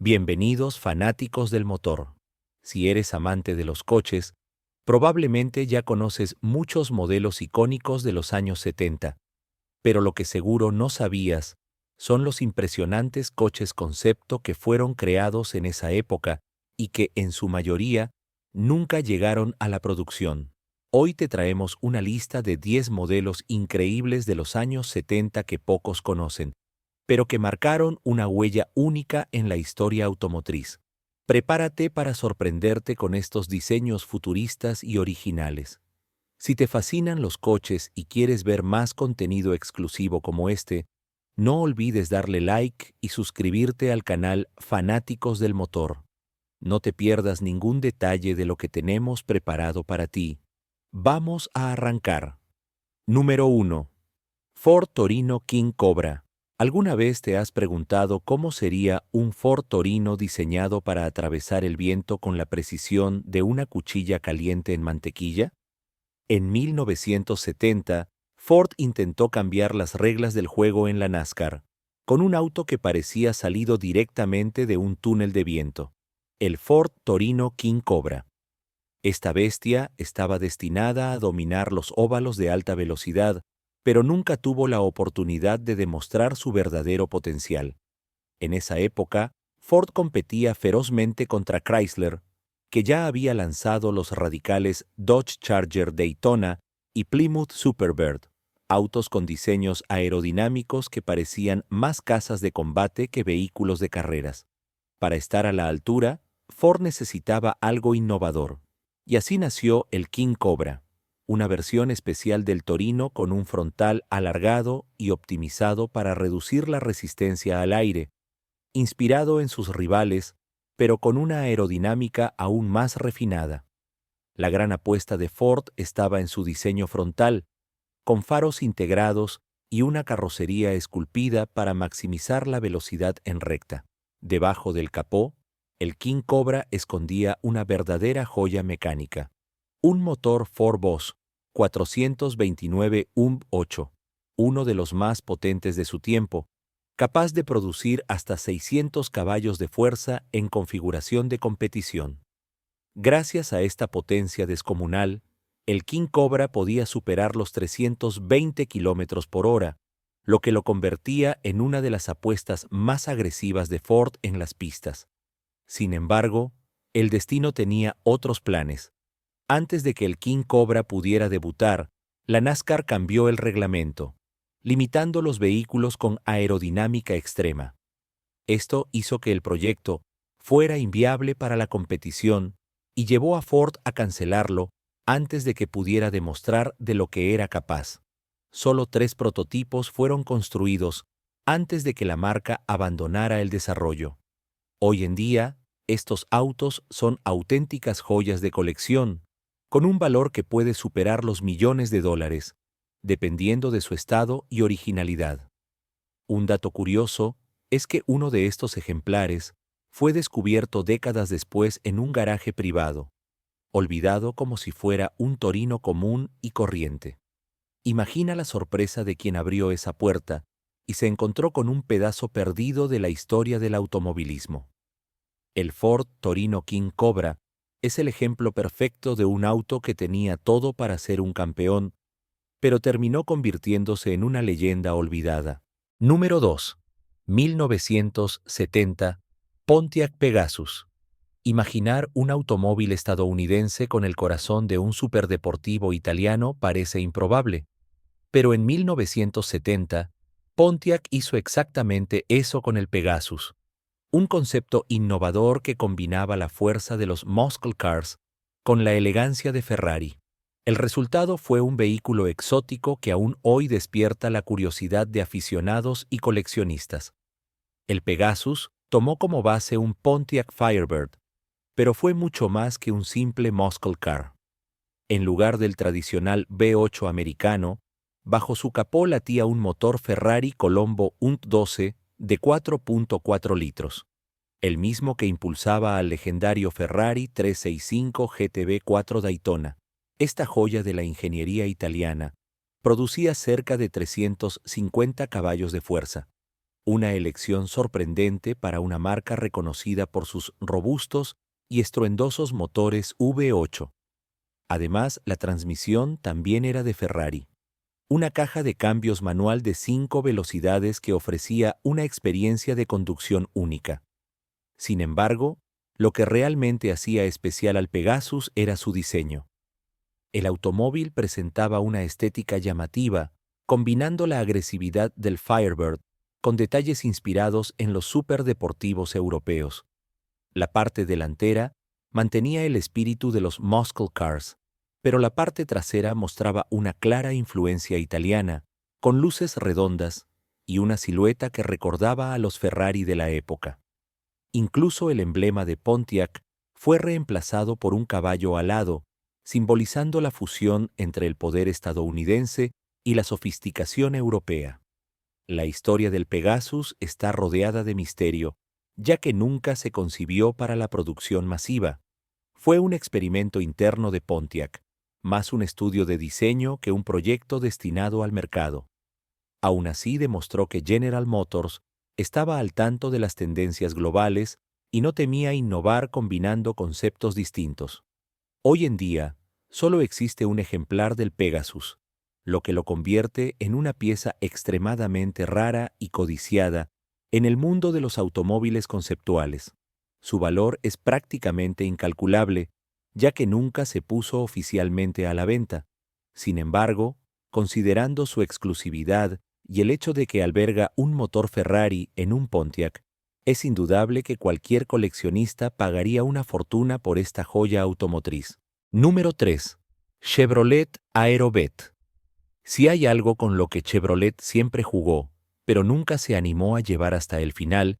Bienvenidos fanáticos del motor. Si eres amante de los coches, probablemente ya conoces muchos modelos icónicos de los años 70, pero lo que seguro no sabías son los impresionantes coches concepto que fueron creados en esa época y que, en su mayoría, nunca llegaron a la producción. Hoy te traemos una lista de 10 modelos increíbles de los años 70 que pocos conocen, pero que marcaron una huella única en la historia automotriz. Prepárate para sorprenderte con estos diseños futuristas y originales. Si te fascinan los coches y quieres ver más contenido exclusivo como este, no olvides darle like y suscribirte al canal Fanáticos del Motor. No te pierdas ningún detalle de lo que tenemos preparado para ti. Vamos a arrancar. Número 1. Ford Torino King Cobra. ¿Alguna vez te has preguntado cómo sería un Ford Torino diseñado para atravesar el viento con la precisión de una cuchilla caliente en mantequilla? En 1970, Ford intentó cambiar las reglas del juego en la NASCAR, con un auto que parecía salido directamente de un túnel de viento, el Ford Torino King Cobra. Esta bestia estaba destinada a dominar los óvalos de alta velocidad, pero nunca tuvo la oportunidad de demostrar su verdadero potencial. En esa época, Ford competía ferozmente contra Chrysler, que ya había lanzado los radicales Dodge Charger Daytona y Plymouth Superbird, autos con diseños aerodinámicos que parecían más casas de combate que vehículos de carreras. Para estar a la altura, Ford necesitaba algo innovador, y así nació el King Cobra, una versión especial del Torino con un frontal alargado y optimizado para reducir la resistencia al aire, inspirado en sus rivales, pero con una aerodinámica aún más refinada. La gran apuesta de Ford estaba en su diseño frontal, con faros integrados y una carrocería esculpida para maximizar la velocidad en recta. Debajo del capó, el King Cobra escondía una verdadera joya mecánica. Un motor Ford Boss 429 UM8, uno de los más potentes de su tiempo, capaz de producir hasta 600 caballos de fuerza en configuración de competición. Gracias a esta potencia descomunal, el King Cobra podía superar los 320 km por hora, lo que lo convertía en una de las apuestas más agresivas de Ford en las pistas. Sin embargo, el destino tenía otros planes. Antes de que el King Cobra pudiera debutar, la NASCAR cambió el reglamento, limitando los vehículos con aerodinámica extrema. Esto hizo que el proyecto fuera inviable para la competición y llevó a Ford a cancelarlo antes de que pudiera demostrar de lo que era capaz. Solo 3 prototipos fueron construidos antes de que la marca abandonara el desarrollo. Hoy en día, estos autos son auténticas joyas de colección, con un valor que puede superar los millones de dólares, dependiendo de su estado y originalidad. Un dato curioso es que uno de estos ejemplares fue descubierto décadas después en un garaje privado, olvidado como si fuera un Torino común y corriente. Imagina la sorpresa de quien abrió esa puerta y se encontró con un pedazo perdido de la historia del automovilismo. El Ford Torino King Cobra es el ejemplo perfecto de un auto que tenía todo para ser un campeón, pero terminó convirtiéndose en una leyenda olvidada. Número 2. 1970. Pontiac Pegasus. Imaginar un automóvil estadounidense con el corazón de un superdeportivo italiano parece improbable, pero en 1970, Pontiac hizo exactamente eso con el Pegasus, un concepto innovador que combinaba la fuerza de los muscle cars con la elegancia de Ferrari. El resultado fue un vehículo exótico que aún hoy despierta la curiosidad de aficionados y coleccionistas. El Pegasus tomó como base un Pontiac Firebird, pero fue mucho más que un simple muscle car. En lugar del tradicional V8 americano, bajo su capó latía un motor Ferrari Colombo UNT12 de 4.4 litros, el mismo que impulsaba al legendario Ferrari 365 GTB4 Daytona. Esta joya de la ingeniería italiana producía cerca de 350 caballos de fuerza, una elección sorprendente para una marca reconocida por sus robustos y estruendosos motores V8. Además, la transmisión también era de Ferrari. Una caja de cambios manual de 5 velocidades que ofrecía una experiencia de conducción única. Sin embargo, lo que realmente hacía especial al Pegasus era su diseño. El automóvil presentaba una estética llamativa, combinando la agresividad del Firebird con detalles inspirados en los superdeportivos europeos. La parte delantera mantenía el espíritu de los muscle cars, pero la parte trasera mostraba una clara influencia italiana, con luces redondas y una silueta que recordaba a los Ferrari de la época. Incluso el emblema de Pontiac fue reemplazado por un caballo alado, simbolizando la fusión entre el poder estadounidense y la sofisticación europea. La historia del Pegasus está rodeada de misterio, ya que nunca se concibió para la producción masiva. Fue un experimento interno de Pontiac, más un estudio de diseño que un proyecto destinado al mercado. Aún así demostró que General Motors estaba al tanto de las tendencias globales y no temía innovar combinando conceptos distintos. Hoy en día, solo existe un ejemplar del Pegasus, lo que lo convierte en una pieza extremadamente rara y codiciada en el mundo de los automóviles conceptuales. Su valor es prácticamente incalculable, ya que nunca se puso oficialmente a la venta. Sin embargo, considerando su exclusividad y el hecho de que alberga un motor Ferrari en un Pontiac, es indudable que cualquier coleccionista pagaría una fortuna por esta joya automotriz. Número 3. Chevrolet Aerovet. Si hay algo con lo que Chevrolet siempre jugó, pero nunca se animó a llevar hasta el final,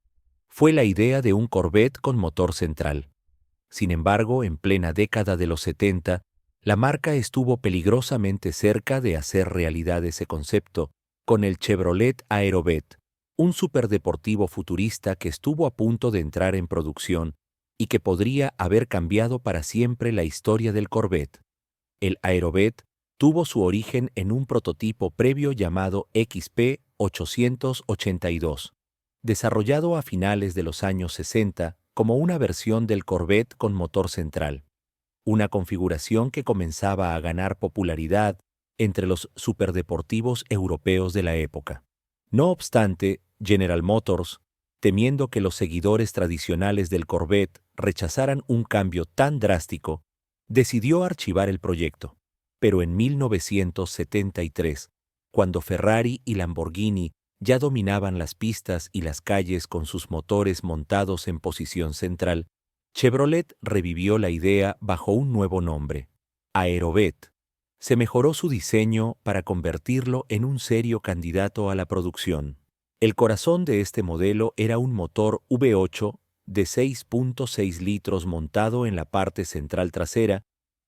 fue la idea de un Corvette con motor central. Sin embargo, en plena década de los 70, la marca estuvo peligrosamente cerca de hacer realidad ese concepto, con el Chevrolet Aerovet, un superdeportivo futurista que estuvo a punto de entrar en producción y que podría haber cambiado para siempre la historia del Corvette. El Aerovet tuvo su origen en un prototipo previo llamado XP882, desarrollado a finales de los años 60 como una versión del Corvette con motor central, una configuración que comenzaba a ganar popularidad entre los superdeportivos europeos de la época. No obstante, General Motors, temiendo que los seguidores tradicionales del Corvette rechazaran un cambio tan drástico, decidió archivar el proyecto. Pero en 1973, cuando Ferrari y Lamborghini ya dominaban las pistas y las calles con sus motores montados en posición central, Chevrolet revivió la idea bajo un nuevo nombre, Aerovet. Se mejoró su diseño para convertirlo en un serio candidato a la producción. El corazón de este modelo era un motor V8 de 6.6 litros montado en la parte central trasera,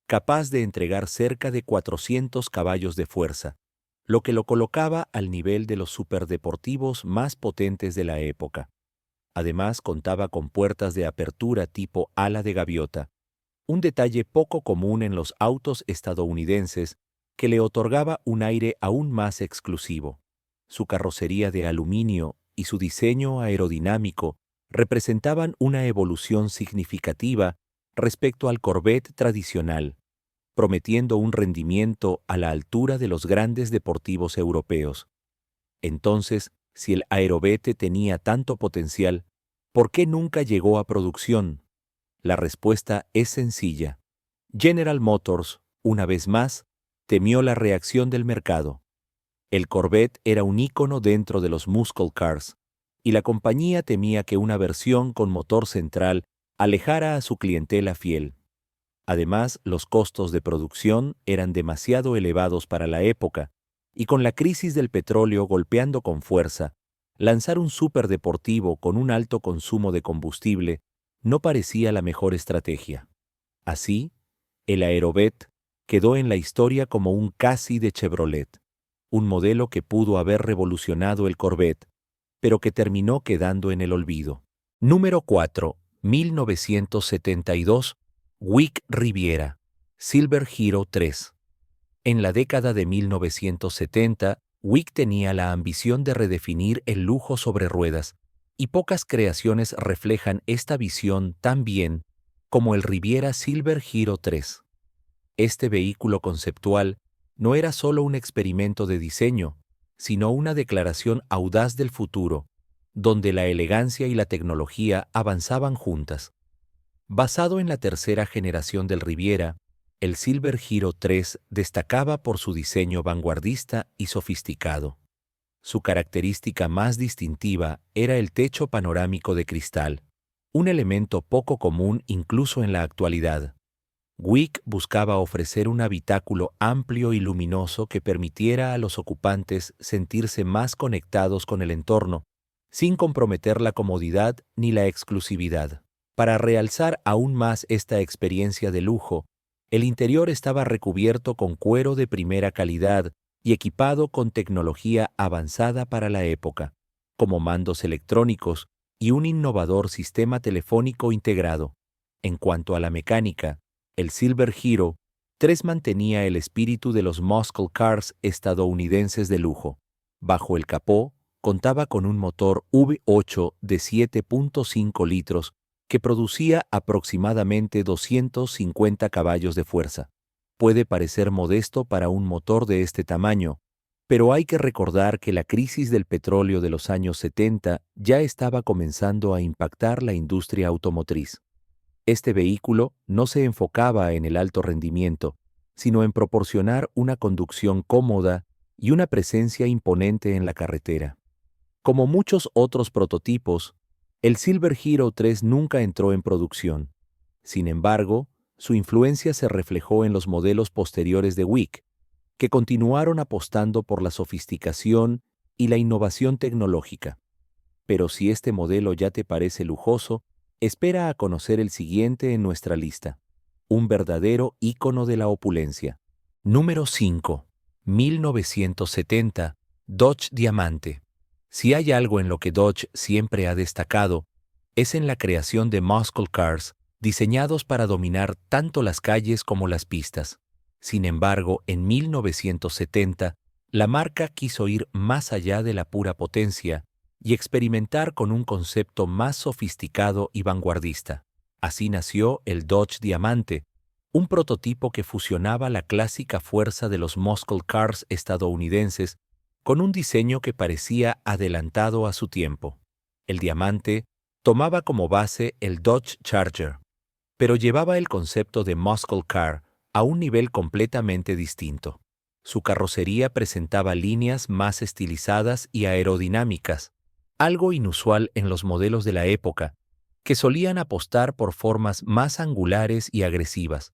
capaz de entregar cerca de 400 caballos de fuerza, lo que lo colocaba al nivel de los superdeportivos más potentes de la época. Además, contaba con puertas de apertura tipo ala de gaviota, un detalle poco común en los autos estadounidenses que le otorgaba un aire aún más exclusivo. Su carrocería de aluminio y su diseño aerodinámico representaban una evolución significativa respecto al Corvette tradicional, prometiendo un rendimiento a la altura de los grandes deportivos europeos. Entonces, si el Aerovet tenía tanto potencial, ¿por qué nunca llegó a producción? La respuesta es sencilla. General Motors, una vez más, temió la reacción del mercado. El Corvette era un ícono dentro de los muscle cars, y la compañía temía que una versión con motor central alejara a su clientela fiel. Además, los costos de producción eran demasiado elevados para la época, y con la crisis del petróleo golpeando con fuerza, lanzar un superdeportivo con un alto consumo de combustible no parecía la mejor estrategia. Así, el Aerovet quedó en la historia como un casi de Chevrolet, un modelo que pudo haber revolucionado el Corvette, pero que terminó quedando en el olvido. Número 4. 1972. Buick Riviera, Silver Hero 3. En la década de 1970, Wick tenía la ambición de redefinir el lujo sobre ruedas, y pocas creaciones reflejan esta visión tan bien como el Riviera Silver Hero 3. Este vehículo conceptual no era solo un experimento de diseño, sino una declaración audaz del futuro, donde la elegancia y la tecnología avanzaban juntas. Basado en la tercera generación del Riviera, el Silver Hero 3 destacaba por su diseño vanguardista y sofisticado. Su característica más distintiva era el techo panorámico de cristal, un elemento poco común incluso en la actualidad. Wick buscaba ofrecer un habitáculo amplio y luminoso que permitiera a los ocupantes sentirse más conectados con el entorno, sin comprometer la comodidad ni la exclusividad. Para realzar aún más esta experiencia de lujo, el interior estaba recubierto con cuero de primera calidad y equipado con tecnología avanzada para la época, como mandos electrónicos y un innovador sistema telefónico integrado. En cuanto a la mecánica, el Silver Hero 3 mantenía el espíritu de los muscle cars estadounidenses de lujo. Bajo el capó, contaba con un motor V8 de 7.5 litros que producía aproximadamente 250 caballos de fuerza. Puede parecer modesto para un motor de este tamaño, pero hay que recordar que la crisis del petróleo de los años 70 ya estaba comenzando a impactar la industria automotriz. Este vehículo no se enfocaba en el alto rendimiento, sino en proporcionar una conducción cómoda y una presencia imponente en la carretera. Como muchos otros prototipos, el Silver Hero 3 nunca entró en producción. Sin embargo, su influencia se reflejó en los modelos posteriores de Wick, que continuaron apostando por la sofisticación y la innovación tecnológica. Pero si este modelo ya te parece lujoso, espera a conocer el siguiente en nuestra lista. Un verdadero ícono de la opulencia. Número 5. 1970. Dodge Diamante. Si hay algo en lo que Dodge siempre ha destacado, es en la creación de muscle cars diseñados para dominar tanto las calles como las pistas. Sin embargo, en 1970, la marca quiso ir más allá de la pura potencia y experimentar con un concepto más sofisticado y vanguardista. Así nació el Dodge Diamante, un prototipo que fusionaba la clásica fuerza de los muscle cars estadounidenses con un diseño que parecía adelantado a su tiempo. El Diamante tomaba como base el Dodge Charger, pero llevaba el concepto de muscle car a un nivel completamente distinto. Su carrocería presentaba líneas más estilizadas y aerodinámicas, algo inusual en los modelos de la época, que solían apostar por formas más angulares y agresivas.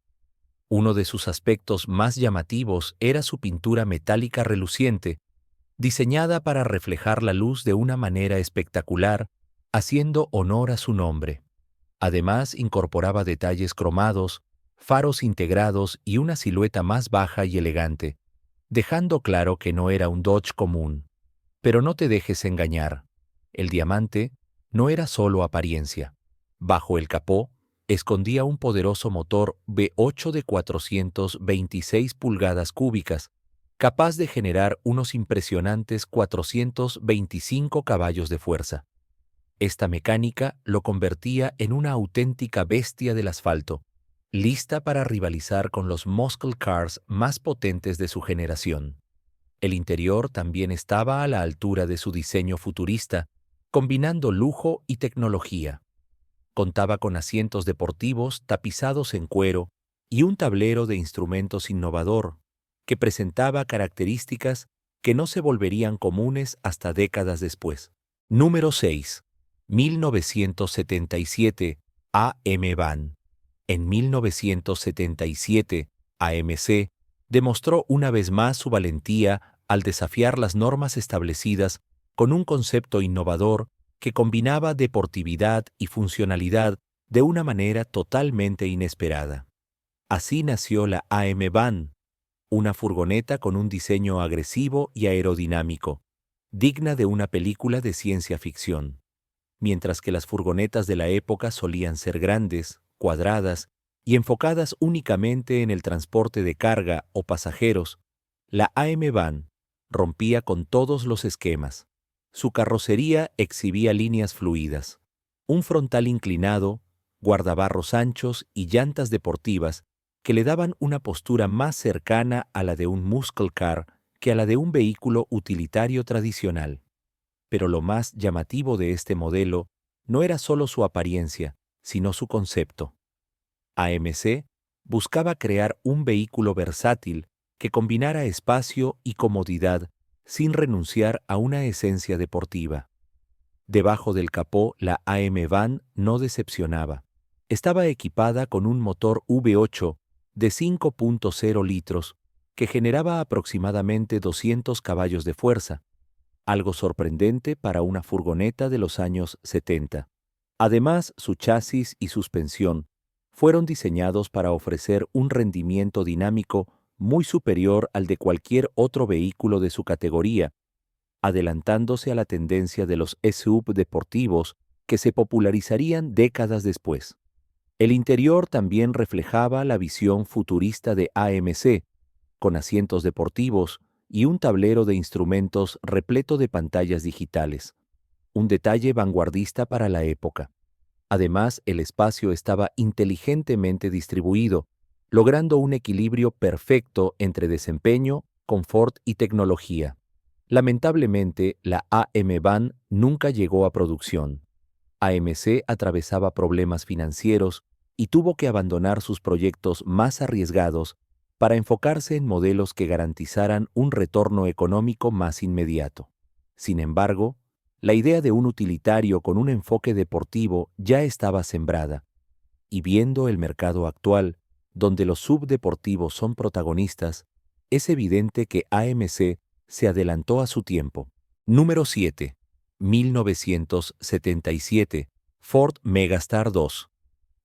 Uno de sus aspectos más llamativos era su pintura metálica reluciente, diseñada para reflejar la luz de una manera espectacular, haciendo honor a su nombre. Además, incorporaba detalles cromados, faros integrados y una silueta más baja y elegante, dejando claro que no era un Dodge común. Pero no te dejes engañar. El Diamante no era solo apariencia. Bajo el capó, escondía un poderoso motor V8 de 426 pulgadas cúbicas, capaz de generar unos impresionantes 425 caballos de fuerza. Esta mecánica lo convertía en una auténtica bestia del asfalto, lista para rivalizar con los muscle cars más potentes de su generación. El interior también estaba a la altura de su diseño futurista, combinando lujo y tecnología. Contaba con asientos deportivos tapizados en cuero y un tablero de instrumentos innovador, que presentaba características que no se volverían comunes hasta décadas después. Número 6. 1977. AM Van. En 1977, AMC demostró una vez más su valentía al desafiar las normas establecidas con un concepto innovador que combinaba deportividad y funcionalidad de una manera totalmente inesperada. Así nació la AM Van, una furgoneta con un diseño agresivo y aerodinámico, digna de una película de ciencia ficción. Mientras que las furgonetas de la época solían ser grandes, cuadradas y enfocadas únicamente en el transporte de carga o pasajeros, la AM Van rompía con todos los esquemas. Su carrocería exhibía líneas fluidas, un frontal inclinado, guardabarros anchos y llantas deportivas que le daban una postura más cercana a la de un muscle car que a la de un vehículo utilitario tradicional. Pero lo más llamativo de este modelo no era solo su apariencia, sino su concepto. AMC buscaba crear un vehículo versátil que combinara espacio y comodidad sin renunciar a una esencia deportiva. Debajo del capó, la AM Van no decepcionaba. Estaba equipada con un motor V8 de 5.0 litros que generaba aproximadamente 200 caballos de fuerza, algo sorprendente para una furgoneta de los años 70. Además, su chasis y suspensión fueron diseñados para ofrecer un rendimiento dinámico muy superior al de cualquier otro vehículo de su categoría, adelantándose a la tendencia de los SUV deportivos que se popularizarían décadas después. El interior también reflejaba la visión futurista de AMC, con asientos deportivos y un tablero de instrumentos repleto de pantallas digitales, un detalle vanguardista para la época. Además, el espacio estaba inteligentemente distribuido, logrando un equilibrio perfecto entre desempeño, confort y tecnología. Lamentablemente, la AM Van nunca llegó a producción. AMC atravesaba problemas financieros y tuvo que abandonar sus proyectos más arriesgados para enfocarse en modelos que garantizaran un retorno económico más inmediato. Sin embargo, la idea de un utilitario con un enfoque deportivo ya estaba sembrada, y viendo el mercado actual, donde los subdeportivos son protagonistas, es evidente que AMC se adelantó a su tiempo. Número 7. 1977. Ford Megastar II.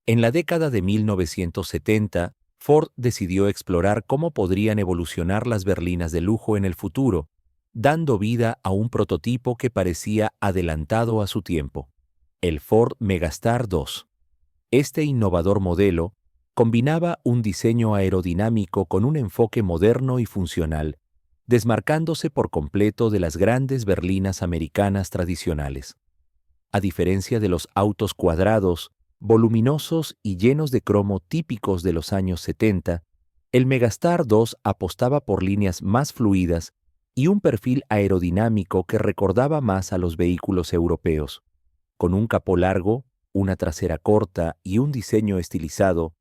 En la década de 1970, Ford decidió explorar cómo podrían evolucionar las berlinas de lujo en el futuro, dando vida a un prototipo que parecía adelantado a su tiempo, el Ford Megastar II. Este innovador modelo combinaba un diseño aerodinámico con un enfoque moderno y funcional, desmarcándose por completo de las grandes berlinas americanas tradicionales. A diferencia de los autos cuadrados, voluminosos y llenos de cromo típicos de los años 70, el Megastar II apostaba por líneas más fluidas y un perfil aerodinámico que recordaba más a los vehículos europeos. Con un capó largo, una trasera corta y un diseño estilizado,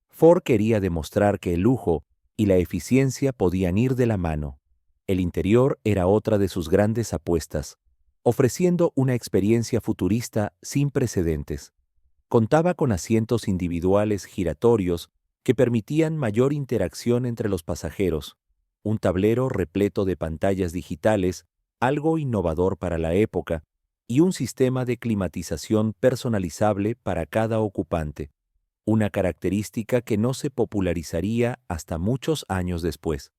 Ford quería demostrar que el lujo y la eficiencia podían ir de la mano. El interior era otra de sus grandes apuestas, ofreciendo una experiencia futurista sin precedentes. Contaba con asientos individuales giratorios que permitían mayor interacción entre los pasajeros, un tablero repleto de pantallas digitales, algo innovador para la época, y un sistema de climatización personalizable para cada ocupante, una característica que no se popularizaría hasta muchos años después.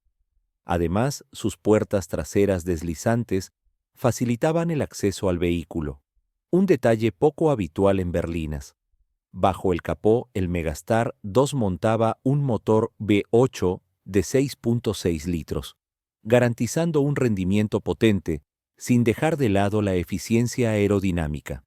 Además, sus puertas traseras deslizantes facilitaban el acceso al vehículo, un detalle poco habitual en berlinas. Bajo el capó, el Megastar II montaba un motor V8 de 6.6 litros, garantizando un rendimiento potente, sin dejar de lado la eficiencia aerodinámica,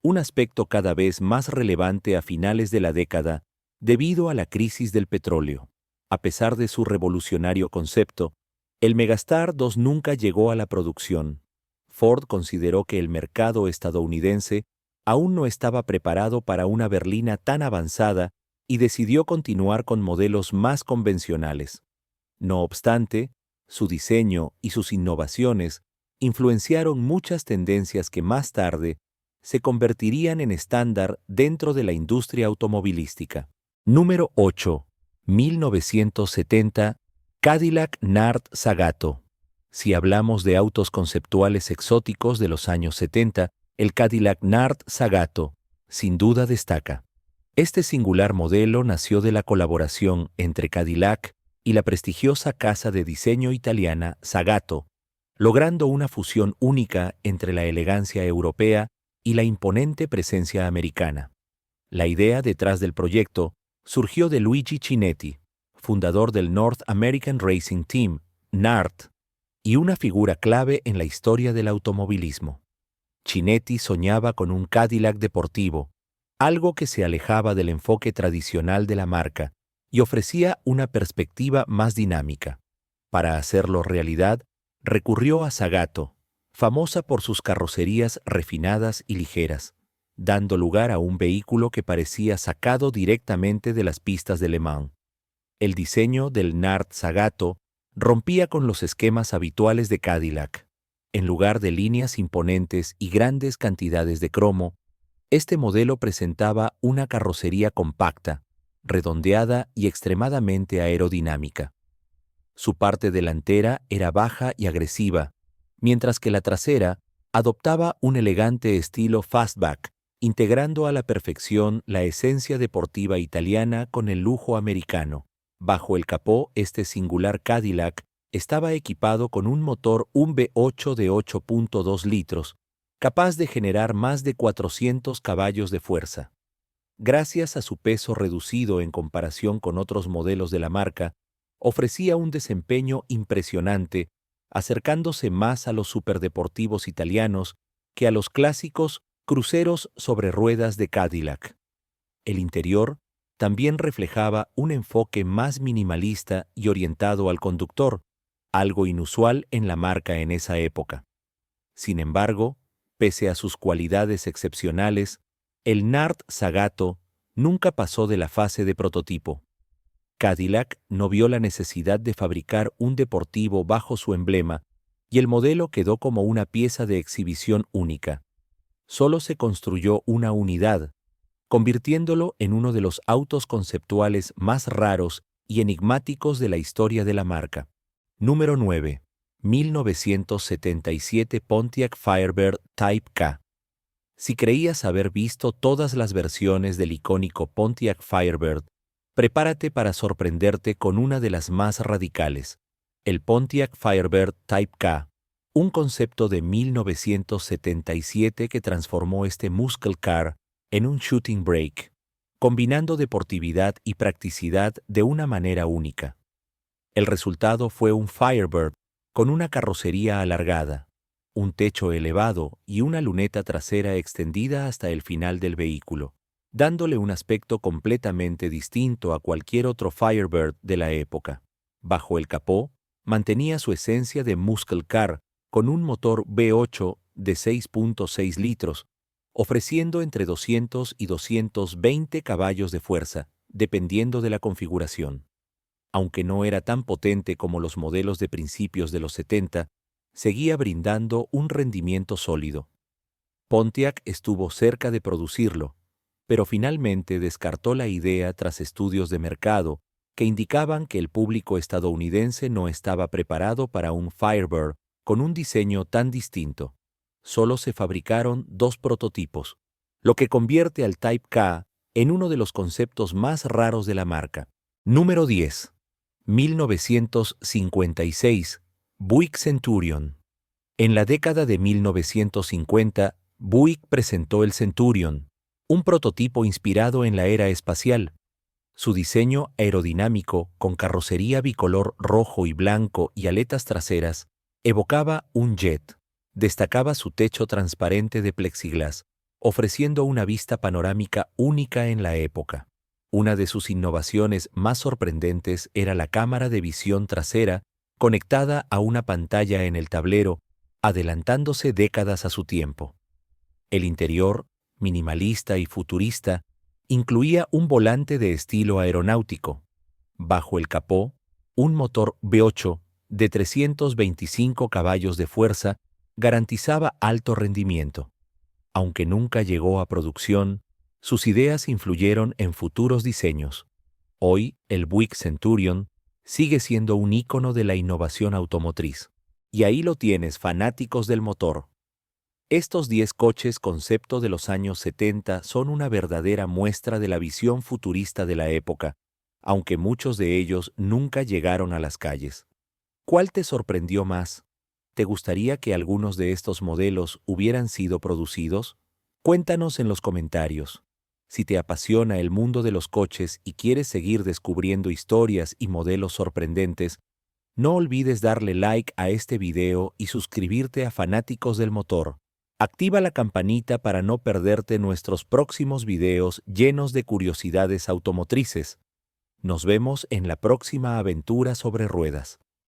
un aspecto cada vez más relevante a finales de la década debido a la crisis del petróleo. A pesar de su revolucionario concepto, el Megastar II nunca llegó a la producción. Ford consideró que el mercado estadounidense aún no estaba preparado para una berlina tan avanzada y decidió continuar con modelos más convencionales. No obstante, su diseño y sus innovaciones influenciaron muchas tendencias que más tarde se convertirían en estándar dentro de la industria automovilística. Número 8. 1970. Cadillac Nart Zagato. Si hablamos de autos conceptuales exóticos de los años 70, el Cadillac Nart Zagato, sin duda destaca. Este singular modelo nació de la colaboración entre Cadillac y la prestigiosa casa de diseño italiana Zagato, logrando una fusión única entre la elegancia europea y la imponente presencia americana. La idea detrás del proyecto surgió de Luigi Chinetti, fundador del North American Racing Team, NART, y una figura clave en la historia del automovilismo. Chinetti soñaba con un Cadillac deportivo, algo que se alejaba del enfoque tradicional de la marca y ofrecía una perspectiva más dinámica. Para hacerlo realidad, recurrió a Zagato, famosa por sus carrocerías refinadas y ligeras, dando lugar a un vehículo que parecía sacado directamente de las pistas de Le Mans. El diseño del Nard Zagato rompía con los esquemas habituales de Cadillac. En lugar de líneas imponentes y grandes cantidades de cromo, este modelo presentaba una carrocería compacta, redondeada y extremadamente aerodinámica. Su parte delantera era baja y agresiva, mientras que la trasera adoptaba un elegante estilo fastback, integrando a la perfección la esencia deportiva italiana con el lujo americano. Bajo el capó, este singular Cadillac estaba equipado con un motor V8 de 8.2 litros, capaz de generar más de 400 caballos de fuerza. Gracias a su peso reducido en comparación con otros modelos de la marca, ofrecía un desempeño impresionante, acercándose más a los superdeportivos italianos que a los clásicos cruceros sobre ruedas de Cadillac. El interior también reflejaba un enfoque más minimalista y orientado al conductor, algo inusual en la marca en esa época. Sin embargo, pese a sus cualidades excepcionales, el Nard Zagato nunca pasó de la fase de prototipo. Cadillac no vio la necesidad de fabricar un deportivo bajo su emblema y el modelo quedó como una pieza de exhibición única. Solo se construyó una unidad, convirtiéndolo en uno de los autos conceptuales más raros y enigmáticos de la historia de la marca. Número 9. 1977 Pontiac Firebird Type K. Si creías haber visto todas las versiones del icónico Pontiac Firebird, prepárate para sorprenderte con una de las más radicales, el Pontiac Firebird Type K, un concepto de 1977 que transformó este muscle car en un shooting brake, combinando deportividad y practicidad de una manera única. El resultado fue un Firebird con una carrocería alargada, un techo elevado y una luneta trasera extendida hasta el final del vehículo, dándole un aspecto completamente distinto a cualquier otro Firebird de la época. Bajo el capó, mantenía su esencia de muscle car con un motor V8 de 6.6 litros, ofreciendo entre 200 y 220 caballos de fuerza, dependiendo de la configuración. Aunque no era tan potente como los modelos de principios de los 70, seguía brindando un rendimiento sólido. Pontiac estuvo cerca de producirlo, pero finalmente descartó la idea tras estudios de mercado que indicaban que el público estadounidense no estaba preparado para un Firebird con un diseño tan distinto. Solo se fabricaron 2 prototipos, lo que convierte al Type K en uno de los conceptos más raros de la marca. Número 10. 1956. Buick Centurion. En la década de 1950, Buick presentó el Centurion, un prototipo inspirado en la era espacial. Su diseño aerodinámico, con carrocería bicolor rojo y blanco y aletas traseras, evocaba un jet. Destacaba su techo transparente de plexiglas, ofreciendo una vista panorámica única en la época. Una de sus innovaciones más sorprendentes era la cámara de visión trasera conectada a una pantalla en el tablero, adelantándose décadas a su tiempo. El interior, minimalista y futurista, incluía un volante de estilo aeronáutico. Bajo el capó, un motor V8 de 325 caballos de fuerza garantizaba alto rendimiento. Aunque nunca llegó a producción, sus ideas influyeron en futuros diseños. Hoy, el Buick Centurion sigue siendo un ícono de la innovación automotriz. Y ahí lo tienes, fanáticos del motor. Estos 10 coches concepto de los años 70 son una verdadera muestra de la visión futurista de la época, aunque muchos de ellos nunca llegaron a las calles. ¿Cuál te sorprendió más? ¿Te gustaría que algunos de estos modelos hubieran sido producidos? Cuéntanos en los comentarios. Si te apasiona el mundo de los coches y quieres seguir descubriendo historias y modelos sorprendentes, No olvides darle like a este video y suscribirte a Fanáticos del Motor. Activa la campanita para no perderte nuestros próximos videos llenos de curiosidades automotrices. Nos vemos en la próxima aventura sobre ruedas.